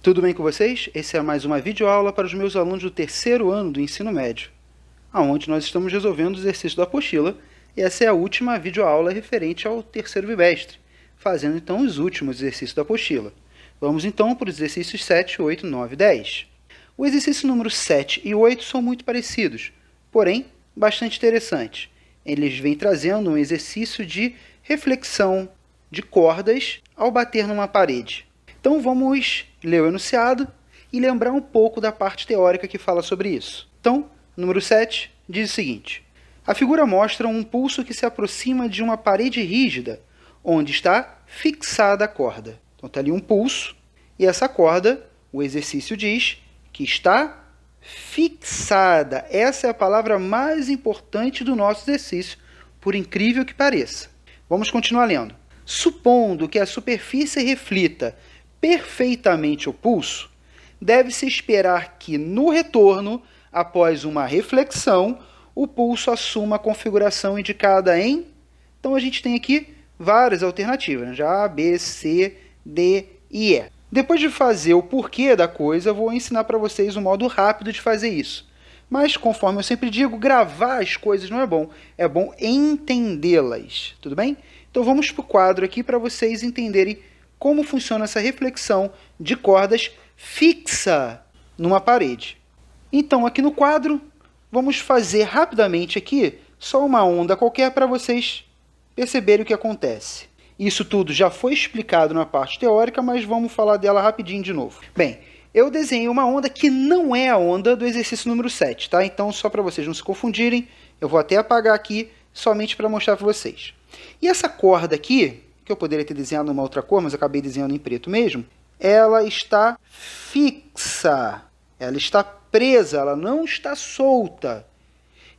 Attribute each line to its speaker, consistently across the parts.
Speaker 1: Tudo bem com vocês? Esse é mais uma videoaula para os meus alunos do terceiro ano do ensino médio, onde nós estamos resolvendo os exercícios da apostila, e essa é a última videoaula referente ao terceiro bimestre, fazendo então os últimos exercícios da apostila. Vamos então para os exercícios 7, 8, 9 e 10. O exercício número 7 e 8 são muito parecidos, porém bastante interessantes. Eles vêm trazendo um exercício de reflexão de cordas ao bater numa parede. Então vamos ler o enunciado e lembrar um pouco da parte teórica que fala sobre isso. Então, número 7 diz o seguinte: a figura mostra um pulso que se aproxima de uma parede rígida, onde está fixada a corda. Então está ali um pulso, e essa corda, o exercício diz que está fixada. Essa é a palavra mais importante do nosso exercício, por incrível que pareça. Vamos continuar lendo. Supondo que a superfície reflita perfeitamente o pulso, deve-se esperar que, no retorno, após uma reflexão, o pulso assuma a configuração indicada em... Então, a gente tem aqui várias alternativas, já A, B, C, D e E. Depois de fazer o porquê da coisa, eu vou ensinar para vocês um modo rápido de fazer isso. Mas, conforme eu sempre digo, gravar as coisas não é bom entendê-las, tudo bem? Então, vamos para o quadro aqui para vocês entenderem como funciona essa reflexão de cordas fixa numa parede. Então, aqui no quadro, vamos fazer rapidamente aqui só uma onda qualquer para vocês perceberem o que acontece. Isso tudo já foi explicado na parte teórica, mas vamos falar dela rapidinho de novo. Bem, eu desenhei uma onda que não é a onda do exercício número 7, tá? Então, só para vocês não se confundirem, eu vou até apagar aqui somente para mostrar para vocês. E essa corda aqui, que eu poderia ter desenhado numa outra cor, mas eu acabei desenhando em preto mesmo, ela está fixa, ela está presa, ela não está solta.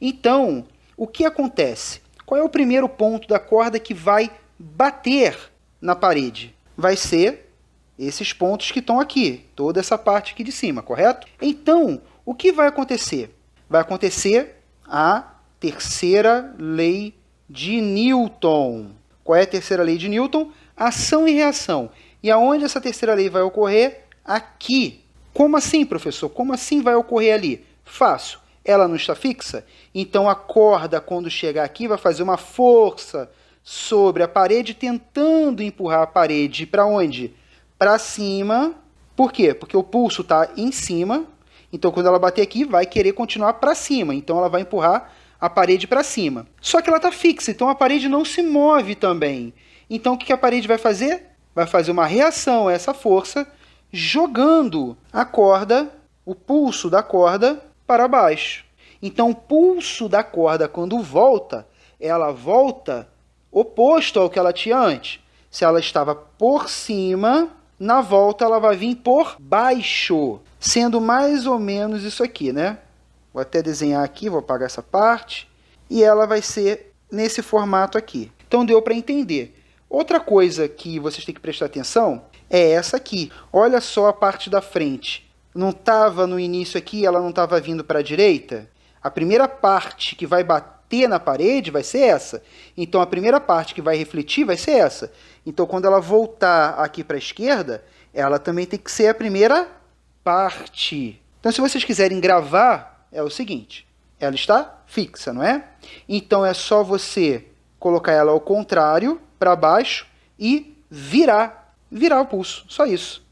Speaker 1: Então, o que acontece? Qual é o primeiro ponto da corda que vai bater na parede? Vai ser esses pontos que estão aqui, toda essa parte aqui de cima, correto? Então, o que vai acontecer? Vai acontecer a terceira lei de Newton. Qual é a terceira lei de Newton? Ação e reação. E aonde essa terceira lei vai ocorrer? Aqui. Como assim, professor? Como assim vai ocorrer ali? Fácil. Ela não está fixa? Então a corda, quando chegar aqui, vai fazer uma força sobre a parede, tentando empurrar a parede para onde? Para cima. Por quê? Porque o pulso está em cima. Então, quando ela bater aqui, vai querer continuar para cima. Então, ela vai empurrar a parede para cima. Só que ela está fixa, então a parede não se move também. Então, o que a parede vai fazer? Vai fazer uma reação a essa força, jogando a corda, o pulso da corda, para baixo. Então, o pulso da corda, quando volta, ela volta oposto ao que ela tinha antes. Se ela estava por cima, na volta ela vai vir por baixo, sendo mais ou menos isso aqui, né? Vou até desenhar aqui, vou apagar essa parte, e ela vai ser nesse formato aqui. Então, deu para entender. Outra coisa que vocês têm que prestar atenção é essa aqui. Olha só a parte da frente. Não estava no início aqui, ela não estava vindo para a direita? A primeira parte que vai bater na parede vai ser essa. Então, a primeira parte que vai refletir vai ser essa. Então, quando ela voltar aqui para a esquerda, ela também tem que ser a primeira parte. Então, se vocês quiserem gravar, é o seguinte, ela está fixa, não é? Então, é só você colocar ela ao contrário, para baixo, e virar o pulso, só isso.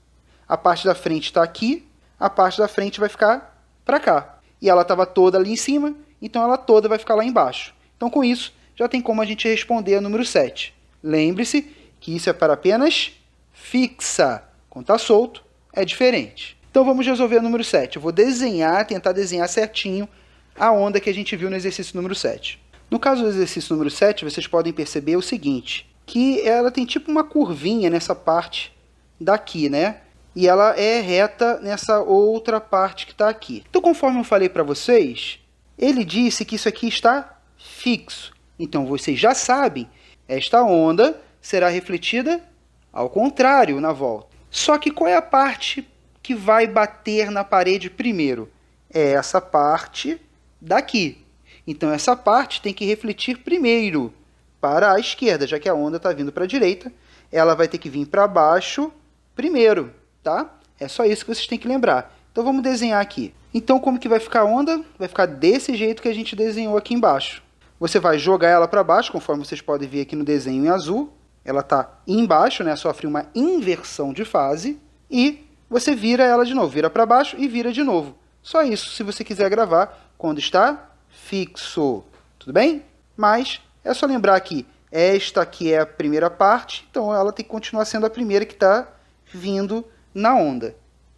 Speaker 1: A parte da frente está aqui, a parte da frente vai ficar para cá. E ela estava toda ali em cima, então ela toda vai ficar lá embaixo. Então, com isso, já tem como a gente responder a número 7. Lembre-se que isso é para apenas fixa. Quando está solto, é diferente. Então, vamos resolver o número 7. Eu vou tentar desenhar certinho a onda que a gente viu no exercício número 7. No caso do exercício número 7, vocês podem perceber o seguinte, que ela tem tipo uma curvinha nessa parte daqui, né? E ela é reta nessa outra parte que está aqui. Então, conforme eu falei para vocês, ele disse que isso aqui está fixo. Então, vocês já sabem, esta onda será refletida ao contrário na volta. Só que qual é a parte que vai bater na parede primeiro? É essa parte daqui. Então, essa parte tem que refletir primeiro para a esquerda, já que a onda está vindo para a direita, ela vai ter que vir para baixo primeiro, tá? É só isso que vocês têm que lembrar. Então vamos desenhar aqui. Então como que vai ficar a onda? Vai ficar desse jeito que a gente desenhou aqui embaixo. Você vai jogar ela para baixo, conforme vocês podem ver aqui no desenho em azul. Ela está embaixo, né? Sofre uma inversão de fase. E você vira ela de novo. Vira para baixo e vira de novo. Só isso, se você quiser gravar quando está fixo. Tudo bem? Mas é só lembrar que esta aqui é a primeira parte. Então ela tem que continuar sendo a primeira que está vindo na onda.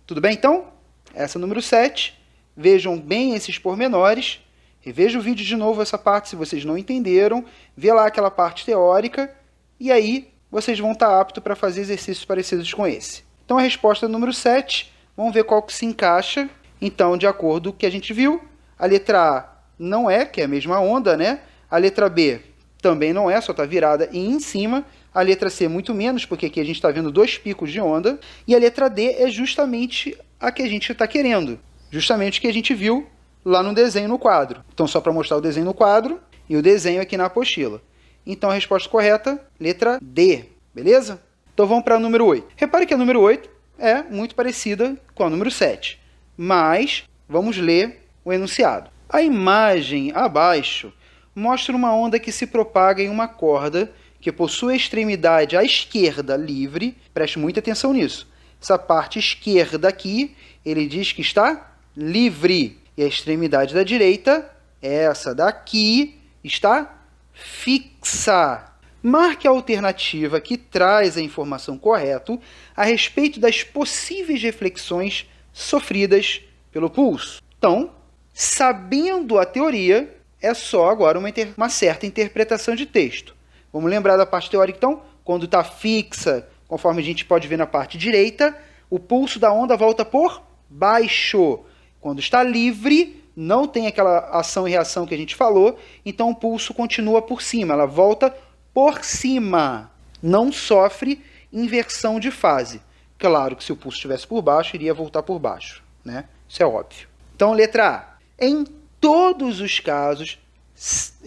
Speaker 1: Tudo bem, então? Essa é a número 7. Vejam bem esses pormenores. Reveja o vídeo de novo, essa parte, se vocês não entenderam. Vê lá aquela parte teórica. E aí, vocês vão estar aptos para fazer exercícios parecidos com esse. Então, a resposta é a número 7. Vamos ver qual que se encaixa. Então, de acordo com o que a gente viu, a letra A não é, que é a mesma onda, né? A letra B também não é, só está virada e em cima. A letra C muito menos, porque aqui a gente está vendo 2 picos de onda. E a letra D é justamente a que a gente está querendo. Justamente o que a gente viu lá no desenho no quadro. Então, só para mostrar o desenho no quadro e o desenho aqui na apostila. Então, a resposta correta, letra D. Beleza? Então, vamos para a número 8. Repare que a número 8 é muito parecida com a número 7. Mas, vamos ler o enunciado. A imagem abaixo mostra uma onda que se propaga em uma corda que possui a extremidade à esquerda livre. Preste muita atenção nisso. Essa parte esquerda aqui, ele diz que está livre. E a extremidade da direita, essa daqui, está fixa. Marque a alternativa que traz a informação correta a respeito das possíveis reflexões sofridas pelo pulso. Então, sabendo a teoria, é só agora uma certa interpretação de texto. Vamos lembrar da parte teórica, então? Quando está fixa, conforme a gente pode ver na parte direita, o pulso da onda volta por baixo. Quando está livre, não tem aquela ação e reação que a gente falou, então o pulso continua por cima, ela volta por cima. Não sofre inversão de fase. Claro que se o pulso estivesse por baixo, iria voltar por baixo, né? Isso é óbvio. Então, letra A. Em todos os casos,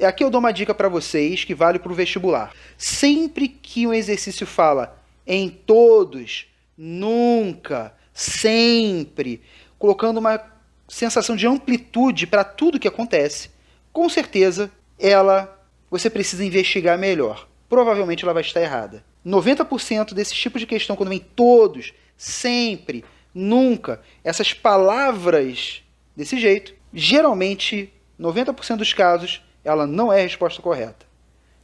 Speaker 1: aqui eu dou uma dica para vocês que vale para o vestibular. Sempre que um exercício fala em todos, nunca, sempre, colocando uma sensação de amplitude para tudo que acontece, com certeza você precisa investigar melhor. Provavelmente ela vai estar errada. 90% desses tipos de questão, quando vem todos, sempre, nunca, essas palavras desse jeito, geralmente, 90% dos casos, ela não é a resposta correta.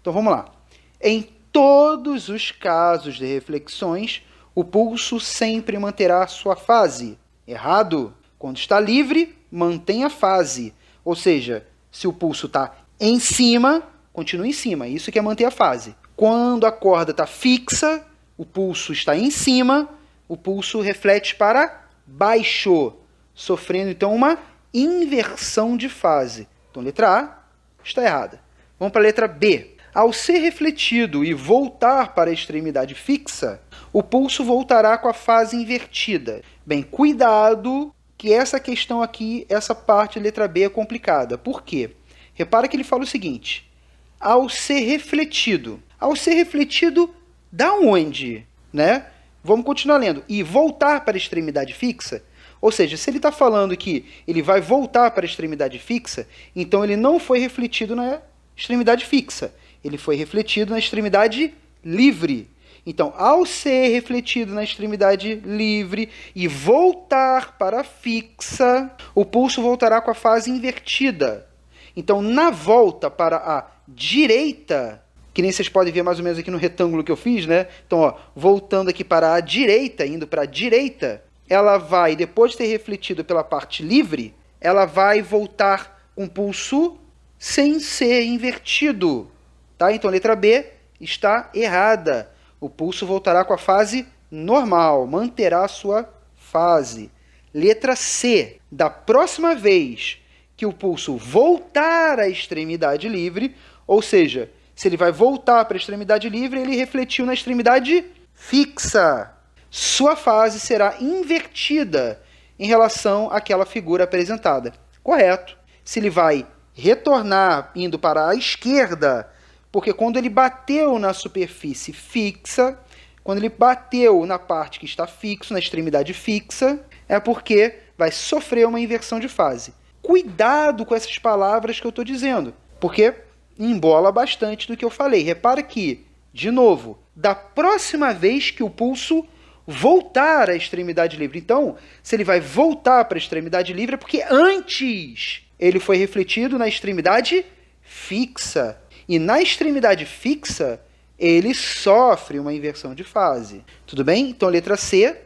Speaker 1: Então vamos lá. Em todos os casos de reflexões, o pulso sempre manterá sua fase. Errado. Quando está livre, mantém a fase. Ou seja, se o pulso está em cima, continua em cima. Isso que é manter a fase. Quando a corda está fixa, o pulso está em cima, o pulso reflete para baixo, sofrendo então uma inversão de fase. Então, letra A está errada. Vamos para a letra B. Ao ser refletido e voltar para a extremidade fixa, o pulso voltará com a fase invertida. Bem, cuidado que essa questão aqui, essa parte, letra B, é complicada. Por quê? Repara que ele fala o seguinte. Ao ser refletido. Ao ser refletido, da onde? Né? Vamos continuar lendo. E voltar para a extremidade fixa. Ou seja, se ele está falando que ele vai voltar para a extremidade fixa, então ele não foi refletido na extremidade fixa. Ele foi refletido na extremidade livre. Então, ao ser refletido na extremidade livre e voltar para a fixa, o pulso voltará com a fase invertida. Então, na volta para a direita, que nem vocês podem ver mais ou menos aqui no retângulo que eu fiz, né? Então, ó, voltando aqui para a direita, indo para a direita, ela vai, depois de ter refletido pela parte livre, ela vai voltar com o pulso sem ser invertido. Tá? Então, a letra B está errada. O pulso voltará com a fase normal, manterá a sua fase. Letra C. Da próxima vez que o pulso voltar à extremidade livre, ou seja, se ele vai voltar para a extremidade livre, ele refletiu na extremidade fixa. Sua fase será invertida em relação àquela figura apresentada. Correto. Se ele vai retornar indo para a esquerda, porque quando ele bateu na superfície fixa, Quando ele bateu na parte que está fixo, na extremidade fixa, é porque vai sofrer uma inversão de fase. Cuidado com essas palavras que eu estou dizendo, porque embola bastante do que eu falei. Repara que, de novo, da próxima vez que o pulso voltar à extremidade livre. Então, se ele vai voltar para a extremidade livre, é porque antes ele foi refletido na extremidade fixa. E na extremidade fixa, ele sofre uma inversão de fase. Tudo bem? Então, letra C,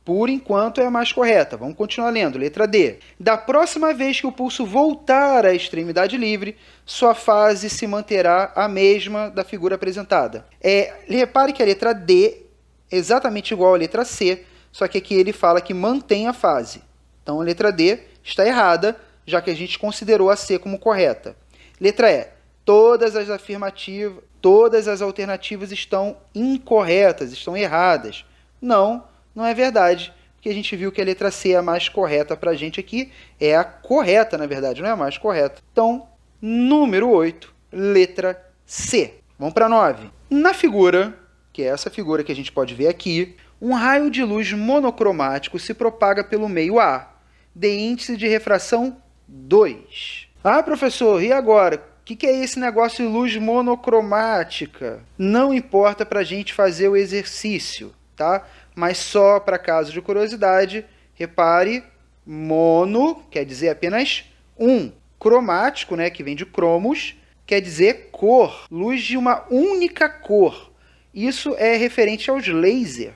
Speaker 1: por enquanto, é a mais correta. Vamos continuar lendo. Letra D. Da próxima vez que o pulso voltar à extremidade livre, sua fase se manterá a mesma da figura apresentada. Repare que a letra D é exatamente igual à letra C, só que aqui ele fala que mantém a fase. Então, a letra D está errada, já que a gente considerou a C como correta. Letra E. Todas as alternativas estão incorretas, estão erradas. Não é verdade, porque a gente viu que a letra C é a mais correta para a gente aqui. É a correta, na verdade, não é a mais correta. Então, número 8, letra C. Vamos para 9. Na figura, que é essa figura que a gente pode ver aqui, um raio de luz monocromático se propaga pelo meio A. Dê índice de refração 2. Ah, professor, e agora? O que é esse negócio de luz monocromática? Não importa para a gente fazer o exercício, tá? Mas só para caso de curiosidade, repare, mono quer dizer apenas um. Cromático, né, que vem de cromos, quer dizer cor, luz de uma única cor. Isso é referente aos lasers.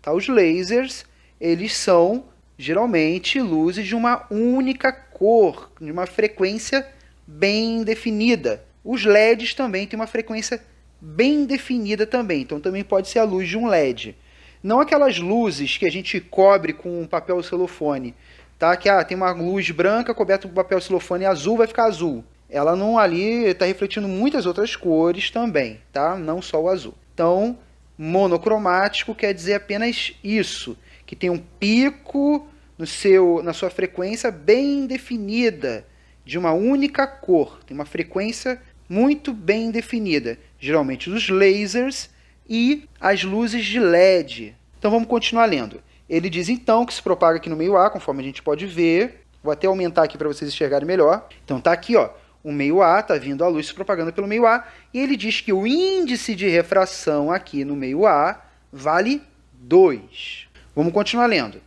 Speaker 1: Tá? Os lasers, eles são geralmente luzes de uma única cor, de uma frequência bem definida. Os LEDs também têm uma frequência bem definida também, então também pode ser a luz de um LED. Não aquelas luzes que a gente cobre com papel celofane, tá? Que tem uma luz branca coberta com papel celofane azul, vai ficar azul. Ela não ali está refletindo muitas outras cores também, tá? Não só o azul. Então, monocromático quer dizer apenas isso, que tem um pico na sua frequência bem definida, de uma única cor, tem uma frequência muito bem definida, geralmente os lasers e as luzes de LED. Então vamos continuar lendo. Ele diz então que se propaga aqui no meio A, conforme a gente pode ver. Vou até aumentar aqui para vocês enxergarem melhor. Então tá aqui, ó, o meio A, está vindo a luz se propagando pelo meio A, e ele diz que o índice de refração aqui no meio A vale 2. Vamos continuar lendo.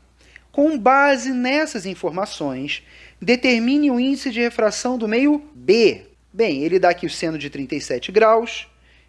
Speaker 1: Com base nessas informações, determine o índice de refração do meio B. Bem, ele dá aqui o seno de 37 graus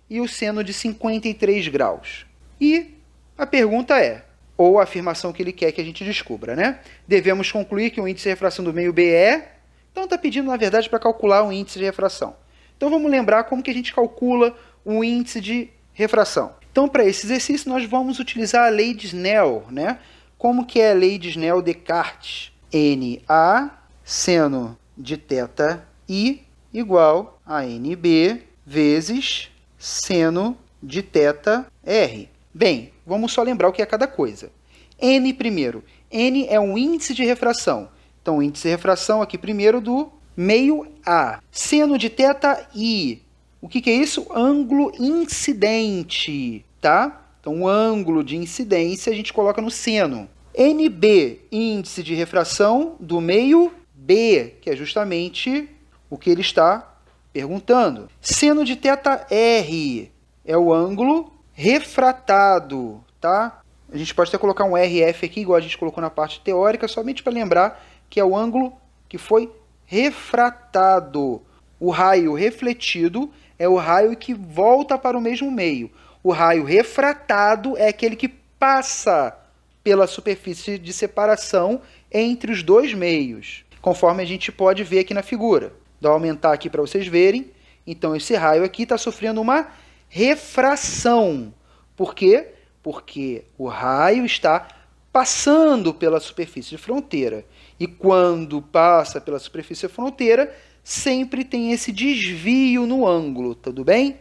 Speaker 1: e o seno de 53 graus. E a pergunta é, ou a afirmação que ele quer que a gente descubra, né? Devemos concluir que o índice de refração do meio B é... Então está pedindo, na verdade, para calcular o índice de refração. Então vamos lembrar como que a gente calcula o índice de refração. Então, para esse exercício, nós vamos utilizar a lei de Snell, né? Como que é a lei de Snell-Descartes? NA seno de θ I igual a NB vezes seno de θ R. Bem, vamos só lembrar o que é cada coisa. N primeiro. N é um índice de refração. Então, o índice de refração aqui primeiro do meio A. Seno de θ I. O que é isso? Ângulo incidente, tá? Então, o ângulo de incidência a gente coloca no seno. NB, índice de refração do meio B, que é justamente o que ele está perguntando. Seno de θ R é o ângulo refratado, tá? A gente pode até colocar um RF aqui, igual a gente colocou na parte teórica, somente para lembrar que é o ângulo que foi refratado. O raio refletido é o raio que volta para o mesmo meio. O raio refratado é aquele que passa pela superfície de separação entre os dois meios, conforme a gente pode ver aqui na figura. Vou aumentar aqui para vocês verem. Então, esse raio aqui está sofrendo uma refração. Por quê? Porque o raio está passando pela superfície de fronteira. E quando passa pela superfície de fronteira, sempre tem esse desvio no ângulo, tudo bem?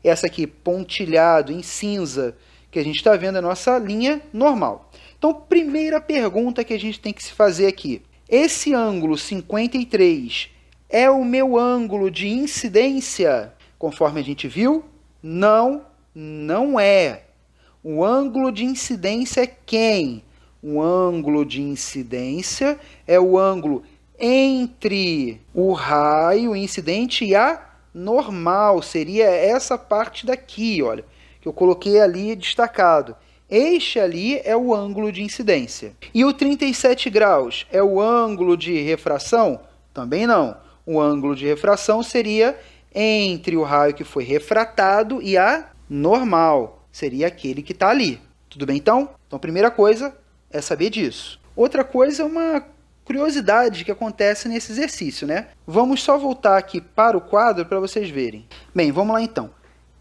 Speaker 1: Essa aqui, pontilhado em cinza, que a gente está vendo é a nossa linha normal. Então, primeira pergunta que a gente tem que se fazer aqui. Esse ângulo 53 é o meu ângulo de incidência? Conforme a gente viu, não é. O ângulo de incidência é quem? O ângulo de incidência é o ângulo entre o raio incidente e a normal. Seria essa parte daqui, olha, que eu coloquei ali destacado. Este ali é o ângulo de incidência. E o 37 graus é o ângulo de refração? Também não. O ângulo de refração seria entre o raio que foi refratado e a normal. Seria aquele que está ali. Tudo bem, então? Então, primeira coisa é saber disso. Outra coisa é uma curiosidade que acontece nesse exercício, né? Vamos só voltar aqui para o quadro para vocês verem. Bem, vamos lá então.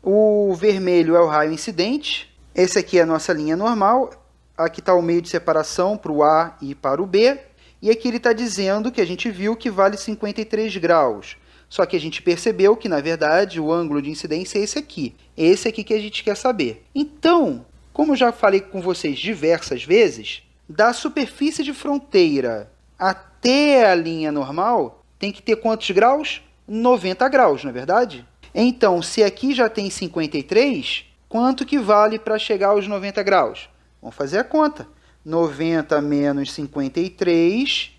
Speaker 1: O vermelho é o raio incidente. Esse aqui é a nossa linha normal. Aqui está o meio de separação para o A e para o B. E aqui ele está dizendo que a gente viu que vale 53 graus. Só que a gente percebeu que, na verdade, o ângulo de incidência é esse aqui. Esse aqui que a gente quer saber. Então, como eu já falei com vocês diversas vezes, da superfície de fronteira até a linha normal, tem que ter quantos graus? 90 graus, não é verdade? Então, se aqui já tem 53, quanto que vale para chegar aos 90 graus? Vamos fazer a conta. 90 menos 53,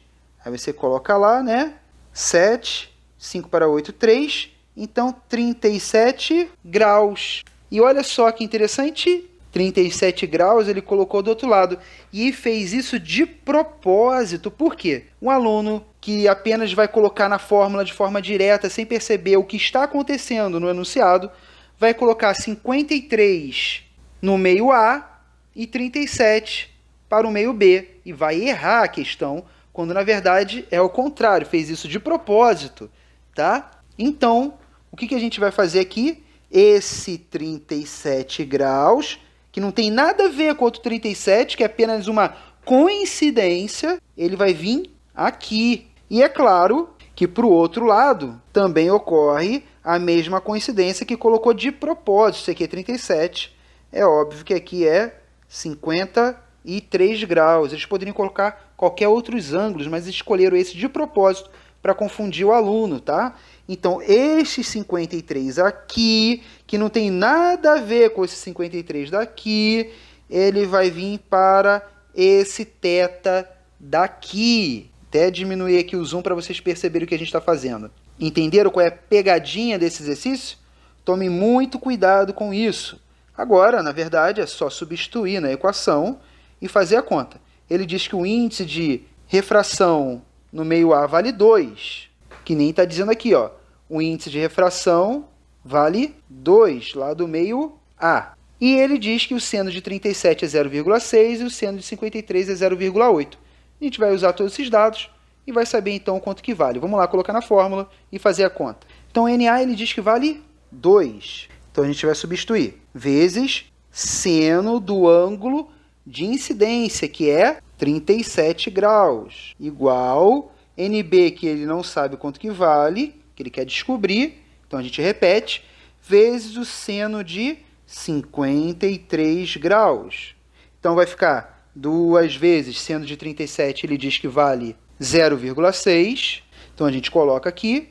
Speaker 1: aí você coloca lá, né? 7, 5 para 8, 3. Então, 37 graus. E olha só que interessante, 37 graus ele colocou do outro lado. E fez isso de propósito. Por quê? Um aluno que apenas vai colocar na fórmula de forma direta, sem perceber o que está acontecendo no enunciado, vai colocar 53 no meio A e 37 para o meio B. E vai errar a questão, quando na verdade é o contrário. Fez isso de propósito, tá? Então, o que a gente vai fazer aqui? Esse 37 graus, que não tem nada a ver com o outro 37, que é apenas uma coincidência, ele vai vir aqui. E é claro que para o outro lado também ocorre a mesma coincidência que colocou de propósito. Isso aqui é 37, é óbvio que aqui é 53 graus. Eles poderiam colocar qualquer outros ângulos, mas escolheram esse de propósito para confundir o aluno, tá? Então, este 53 aqui, que não tem nada a ver com esse 53 daqui, ele vai vir para esse θ daqui. Até diminuir aqui o zoom para vocês perceberem o que a gente está fazendo. Entenderam qual é a pegadinha desse exercício? Tome muito cuidado com isso. Agora, na verdade, é só substituir na equação e fazer a conta. Ele diz que o índice de refração no meio A vale 2, que nem está dizendo aqui, ó. O índice de refração vale 2, lá do meio A. E ele diz que o seno de 37 é 0,6 e o seno de 53 é 0,8. A gente vai usar todos esses dados e vai saber então quanto que vale. Vamos lá colocar na fórmula e fazer a conta. Então, NA ele diz que vale 2. Então, a gente vai substituir. Vezes seno do ângulo de incidência, que é 37 graus. Igual NB, que ele não sabe quanto que vale, que ele quer descobrir. Então, a gente repete. Vezes o seno de 53 graus. Então, vai ficar 2 vezes seno de 37, ele diz que vale 0,6. Então, a gente coloca aqui,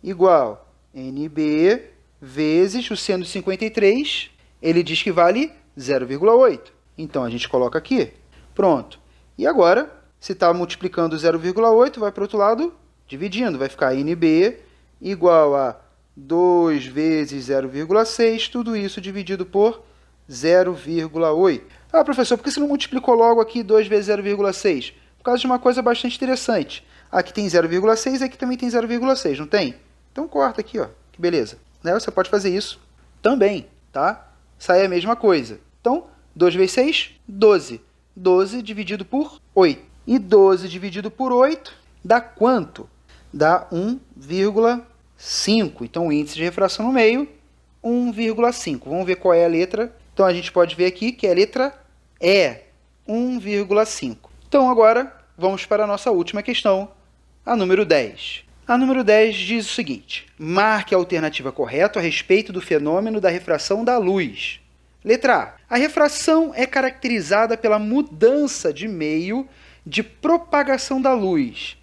Speaker 1: igual NB vezes o seno de 53, ele diz que vale 0,8. Então, a gente coloca aqui. Pronto. E agora, se está multiplicando 0,8, vai para o outro lado, dividindo. Vai ficar NB igual a 2 vezes 0,6, tudo isso dividido por 0,8. Ah, professor, por que você não multiplicou logo aqui 2 vezes 0,6? Por causa de uma coisa bastante interessante. Aqui tem 0,6 e aqui também tem 0,6, não tem? Então corta aqui, ó. Que beleza. Né? Você pode fazer isso também, tá? Sai a mesma coisa. Então, 2 vezes 6, 12. 12 dividido por 8. E 12 dividido por 8 dá quanto? Dá 1,5. Então, o índice de refração no meio, 1,5. Vamos ver qual é a letra. Então, a gente pode ver aqui que é a letra E, 1,5. Então, agora, vamos para a nossa última questão, a número 10. A número 10 diz o seguinte: marque a alternativa correta a respeito do fenômeno da refração da luz. Letra A. A refração é caracterizada pela mudança de meio de propagação da luz,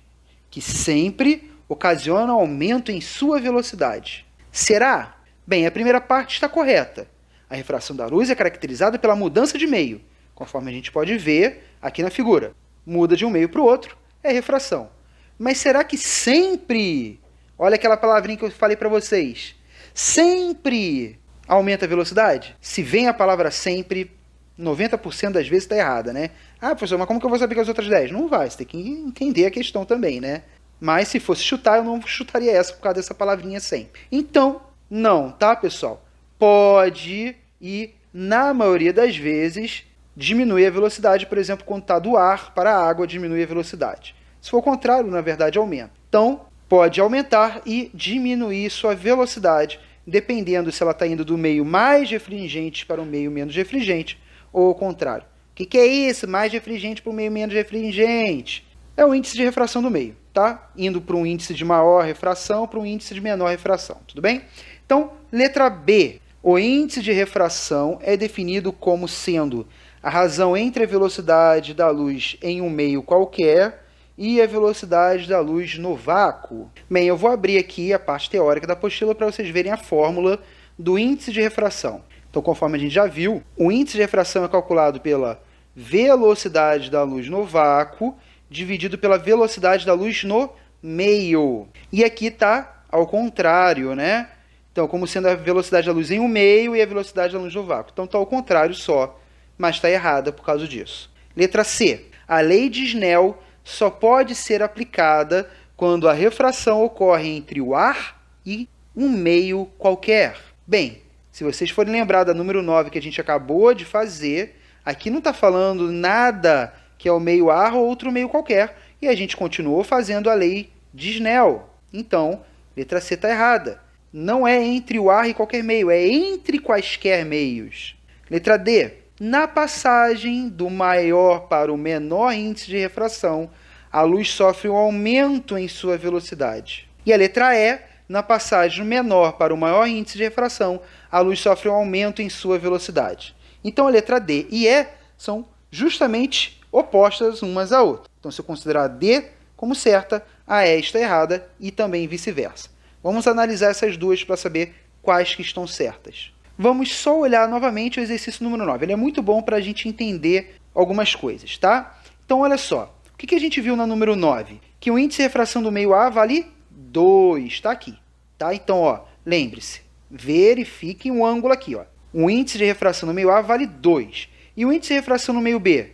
Speaker 1: que sempre ocasiona aumento em sua velocidade. Será? Bem, a primeira parte está correta. A refração da luz é caracterizada pela mudança de meio, conforme a gente pode ver aqui na figura. Muda de um meio para o outro, é refração. Mas será que sempre, olha aquela palavrinha que eu falei para vocês, sempre aumenta a velocidade? Se vem a palavra sempre, 90% das vezes está errada, né? Ah, professor, mas como que eu vou saber que as outras 10? Não vai, você tem que entender a questão também, né? Mas se fosse chutar, eu não chutaria essa por causa dessa palavrinha sempre. Então, não, tá, pessoal? Pode e, na maioria das vezes, diminuir a velocidade, por exemplo, quando está do ar para a água, diminui a velocidade. Se for o contrário, na verdade, aumenta. Então, pode aumentar e diminuir sua velocidade, dependendo se ela está indo do meio mais refringente para o meio menos refringente, ou o contrário. O que é isso? Mais refringente para o meio menos refringente? É o índice de refração do meio, tá? Indo para um índice de maior refração para um índice de menor refração, tudo bem? Então, letra B. O índice de refração é definido como sendo a razão entre a velocidade da luz em um meio qualquer e a velocidade da luz no vácuo. Bem, eu vou abrir aqui a parte teórica da apostila para vocês verem a fórmula do índice de refração. Então, conforme a gente já viu, o índice de refração é calculado pela velocidade da luz no vácuo dividido pela velocidade da luz no meio. E aqui está ao contrário, né? Então, como sendo a velocidade da luz em um meio e a velocidade da luz no vácuo. Então, está ao contrário só, mas está errada por causa disso. Letra C. A lei de Snell só pode ser aplicada quando a refração ocorre entre o ar e um meio qualquer. Bem, se vocês forem lembrar da número 9 que a gente acabou de fazer, aqui não está falando nada que é o meio ar ou outro meio qualquer, e a gente continuou fazendo a lei de Snell. Então, letra C está errada. Não é entre o ar e qualquer meio, é entre quaisquer meios. Letra D. Na passagem do maior para o menor índice de refração, a luz sofre um aumento em sua velocidade. E a letra E. Na passagem do menor para o maior índice de refração, a luz sofre um aumento em sua velocidade. Então, a letra D e E são justamente opostas umas à outra. Então, se eu considerar a D como certa, a E está errada e também vice-versa. Vamos analisar essas duas para saber quais que estão certas. Vamos só olhar novamente o exercício número 9. Ele é muito bom para a gente entender algumas coisas, tá? Então, olha só. O que a gente viu na número 9? Que o índice de refração do meio A vale 2. Está aqui. Tá? Então, ó, lembre-se. Verifique um ângulo aqui. Ó. O índice de refração no meio A vale 2. E o índice de refração no meio B?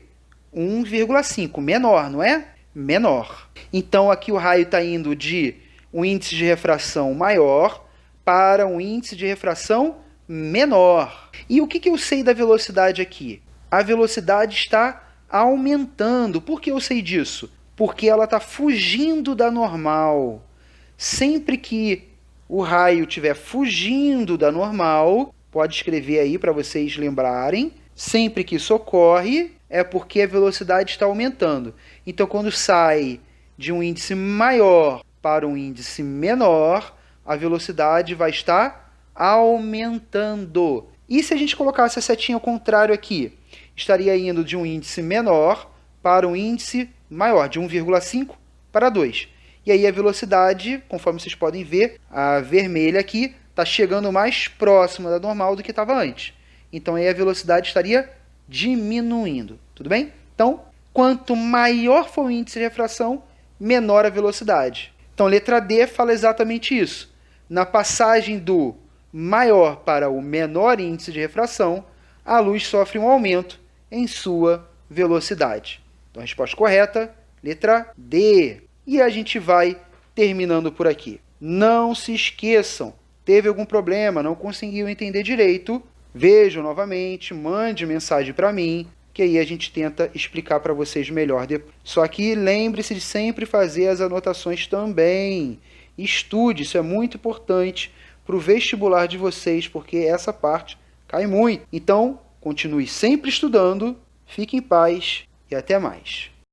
Speaker 1: 1,5. Menor, não é? Menor. Então, aqui o raio está indo de um índice de refração maior para um índice de refração menor. E o que eu sei da velocidade aqui? A velocidade está aumentando. Por que eu sei disso? Porque ela está fugindo da normal. Sempre que o raio estiver fugindo da normal, pode escrever aí para vocês lembrarem, sempre que isso ocorre, é porque a velocidade está aumentando. Então, quando sai de um índice maior para um índice menor, a velocidade vai estar aumentando. E se a gente colocasse a setinha ao contrário aqui? Estaria indo de um índice menor para um índice maior, de 1,5 para 2. E aí a velocidade, conforme vocês podem ver, a vermelha aqui está chegando mais próxima da normal do que estava antes. Então aí a velocidade estaria diminuindo, tudo bem? Então, quanto maior for o índice de refração, menor a velocidade. Então, letra D fala exatamente isso. Na passagem do maior para o menor índice de refração, a luz sofre um aumento em sua velocidade. Então, a resposta correta, letra D. E a gente vai terminando por aqui. Não se esqueçam, teve algum problema, não conseguiu entender direito, vejam novamente, mande mensagem para mim, que aí a gente tenta explicar para vocês melhor. Só que lembre-se de sempre fazer as anotações também. Estude, isso é muito importante para o vestibular de vocês, porque essa parte cai muito. Então, continue sempre estudando, fique em paz e até mais.